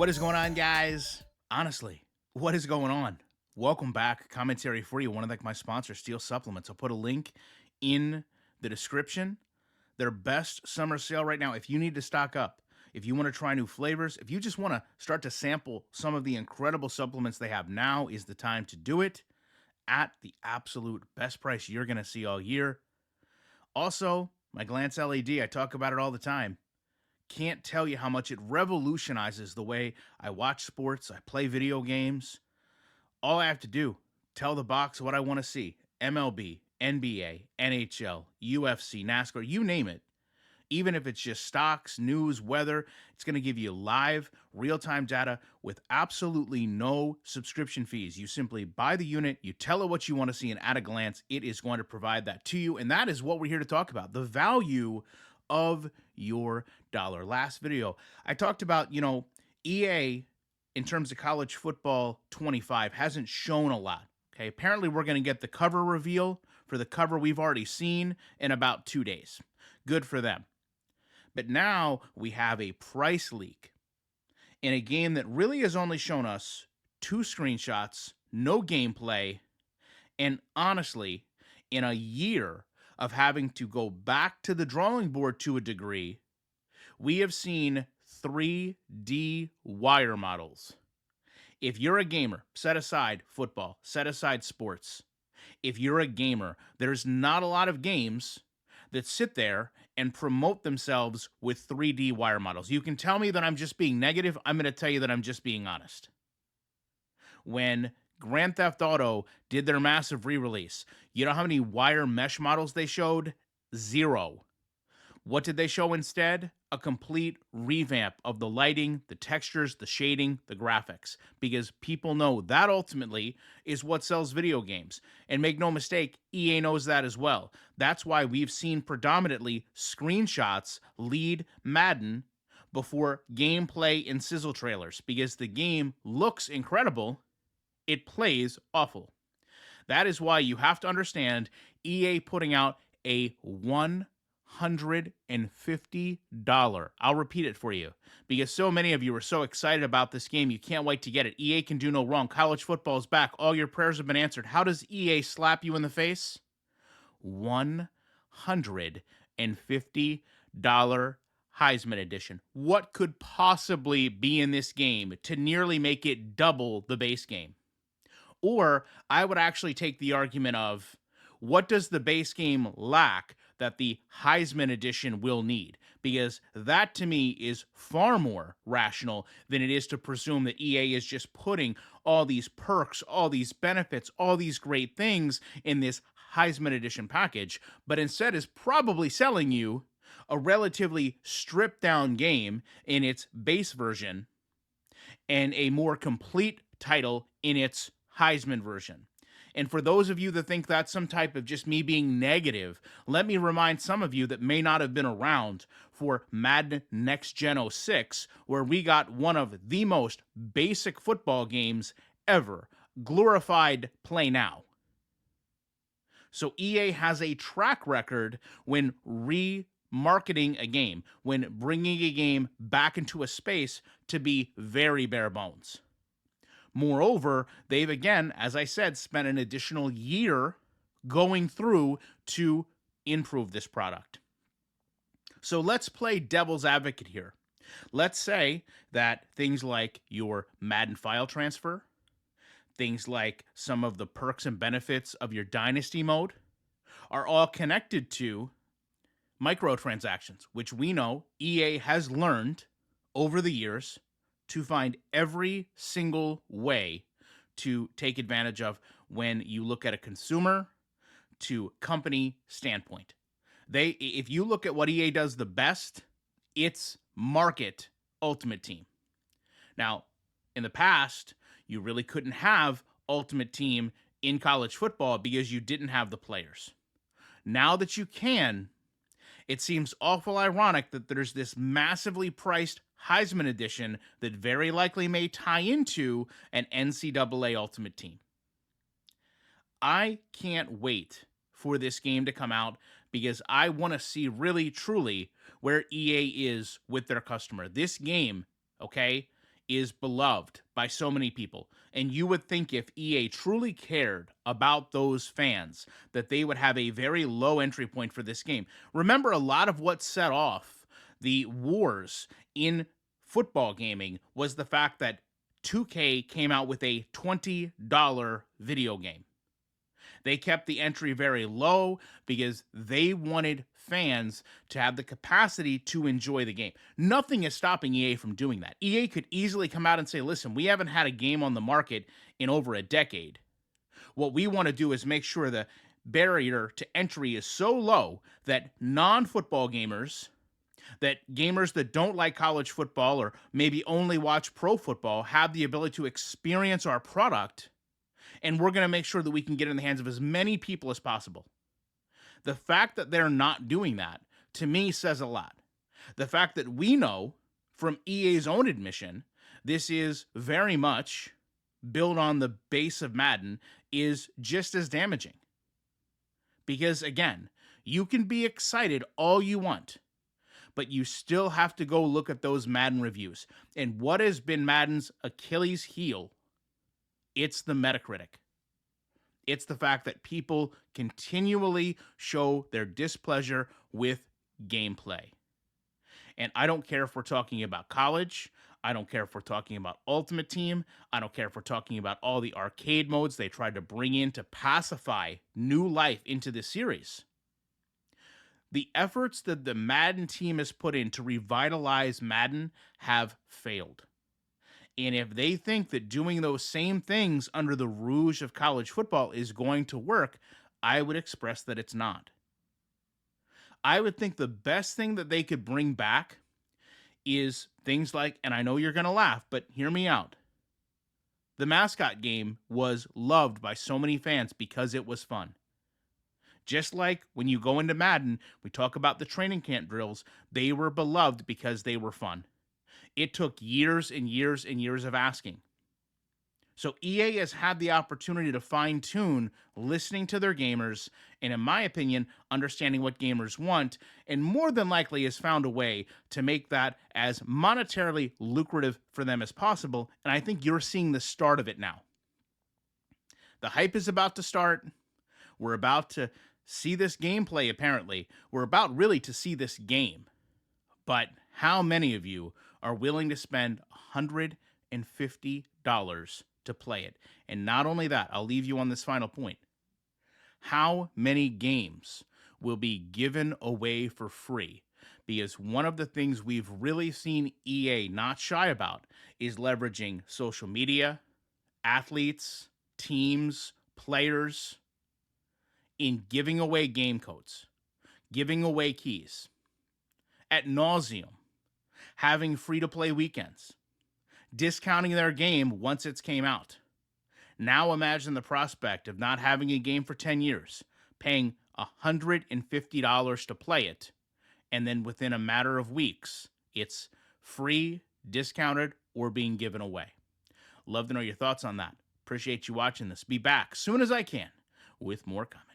What is going on, guys? Honestly, what is going on? Welcome back. Commentary for you. One of my sponsors, Steel Supplements. I'll put a link in the description. Their best summer sale right now. If you need to stock up, if you want to try new flavors, if you just want to start to sample some of the incredible supplements they have, now is the time to do it at the absolute best price you're going to see all year. Also, my Glance LED, I talk about it all the time. Can't tell you how much it revolutionizes the way I watch sports, I play video games. All I have to do, tell the box what I want to see. MLB, NBA, NHL, UFC, NASCAR, you name it. Even if it's just stocks, news, weather, it's going to give you live, real-time data with absolutely no subscription fees. You simply buy the unit, you tell it what you want to see, and at a glance, it is going to provide that to you. And that is what we're here to talk about, the value of your dollar. Last video, I talked about, EA in terms of college football 25 hasn't shown a lot. Okay, apparently we're going to get the cover reveal for the cover we've already seen in about 2 days. Good for them. But now we have a price leak in a game that really has only shown us 2 screenshots, no gameplay, and honestly, in a year of having to go back to the drawing board to a degree, we have seen 3D wire models. If you're a gamer, set aside football, set aside sports. If you're a gamer, there's not a lot of games that sit there and promote themselves with 3D wire models. You can tell me that I'm just being negative. I'm going to tell you that I'm just being honest. When Grand Theft Auto did their massive re-release, you know how many wire mesh models they showed? 0. What did they show instead? A complete revamp of the lighting, the textures, the shading, the graphics, because people know that ultimately is what sells video games. And make no mistake, EA knows that as well. That's why we've seen predominantly screenshots lead Madden before gameplay and sizzle trailers, because the game looks incredible, it plays awful. That is why you have to understand EA putting out a $150. I'll repeat it for you because so many of you are so excited about this game. You can't wait to get it. EA can do no wrong. College football is back. All your prayers have been answered. How does EA slap you in the face? $150 Heisman edition. What could possibly be in this game to nearly make it double the base game? Or I would actually take the argument of, what does the base game lack that the Heisman edition will need? Because that to me is far more rational than it is to presume that EA is just putting all these perks, all these benefits, all these great things in this Heisman edition package, but instead is probably selling you a relatively stripped down game in its base version and a more complete title in its Heisman version. And for those of you that think that's some type of just me being negative, let me remind some of you that may not have been around for Madden Next Gen '06, where we got one of the most basic football games ever, glorified play now. So EA has a track record when remarketing a game, when bringing a game back into a space to be very bare bones. Moreover, they've again, as I said, spent an additional year going through to improve this product. So let's play devil's advocate here. Let's say that things like your Madden file transfer, things like some of the perks and benefits of your Dynasty mode are all connected to microtransactions, which we know EA has learned over the years to find every single way to take advantage of when you look at a consumer to company standpoint. If you look at what EA does the best, it's market Ultimate Team. Now, in the past, you really couldn't have Ultimate Team in college football because you didn't have the players. Now that you can, it seems awful ironic that there's this massively priced Heisman edition that very likely may tie into an NCAA Ultimate Team. I can't wait for this game to come out because I want to see really, truly where EA is with their customer. This game, okay, is beloved by so many people. And you would think if EA truly cared about those fans, that they would have a very low entry point for this game. Remember, a lot of what set off the wars in football gaming was the fact that 2K came out with a $20 video game. They kept the entry very low because they wanted fans to have the capacity to enjoy the game. Nothing is stopping EA from doing that. EA could easily come out and say, listen, we haven't had a game on the market in over a decade. What we want to do is make sure the barrier to entry is so low that non-football gamers, that gamers that don't like college football or maybe only watch pro football, have the ability to experience our product, and we're going to make sure that we can get it in the hands of as many people as possible. The fact that they're not doing that, to me, says a lot. The fact that we know from EA's own admission, this is very much built on the base of Madden, is just as damaging. Because again, you can be excited all you want, but you still have to go look at those Madden reviews. And what has been Madden's Achilles heel? It's the Metacritic. It's the fact that people continually show their displeasure with gameplay. And I don't care if we're talking about college. I don't care if we're talking about Ultimate Team. I don't care if we're talking about all the arcade modes they tried to bring in to pacify new life into the series. The efforts that the Madden team has put in to revitalize Madden have failed. And if they think that doing those same things under the rouge of college football is going to work, I would express that it's not. I would think the best thing that they could bring back is things like, and I know you're going to laugh, but hear me out. The mascot game was loved by so many fans because it was fun. Just like when you go into Madden, we talk about the training camp drills, they were beloved because they were fun. It took years and years and years of asking. So EA has had the opportunity to fine tune listening to their gamers, and in my opinion, understanding what gamers want, and more than likely has found a way to make that as monetarily lucrative for them as possible. And I think you're seeing the start of it now. The hype is about to start. We're about to see this gameplay, apparently. We're about really to see this game. But how many of you are willing to spend $150 to play it? And not only that, I'll leave you on this final point. How many games will be given away for free? Because one of the things we've really seen EA not shy about is leveraging social media, athletes, teams, players, in giving away game codes, giving away keys, ad nauseum, having free-to-play weekends, discounting their game once it's came out. Now imagine the prospect of not having a game for 10 years, paying $150 to play it, and then within a matter of weeks, it's free, discounted, or being given away. Love to know your thoughts on that. Appreciate you watching this. Be back soon as I can with more comments.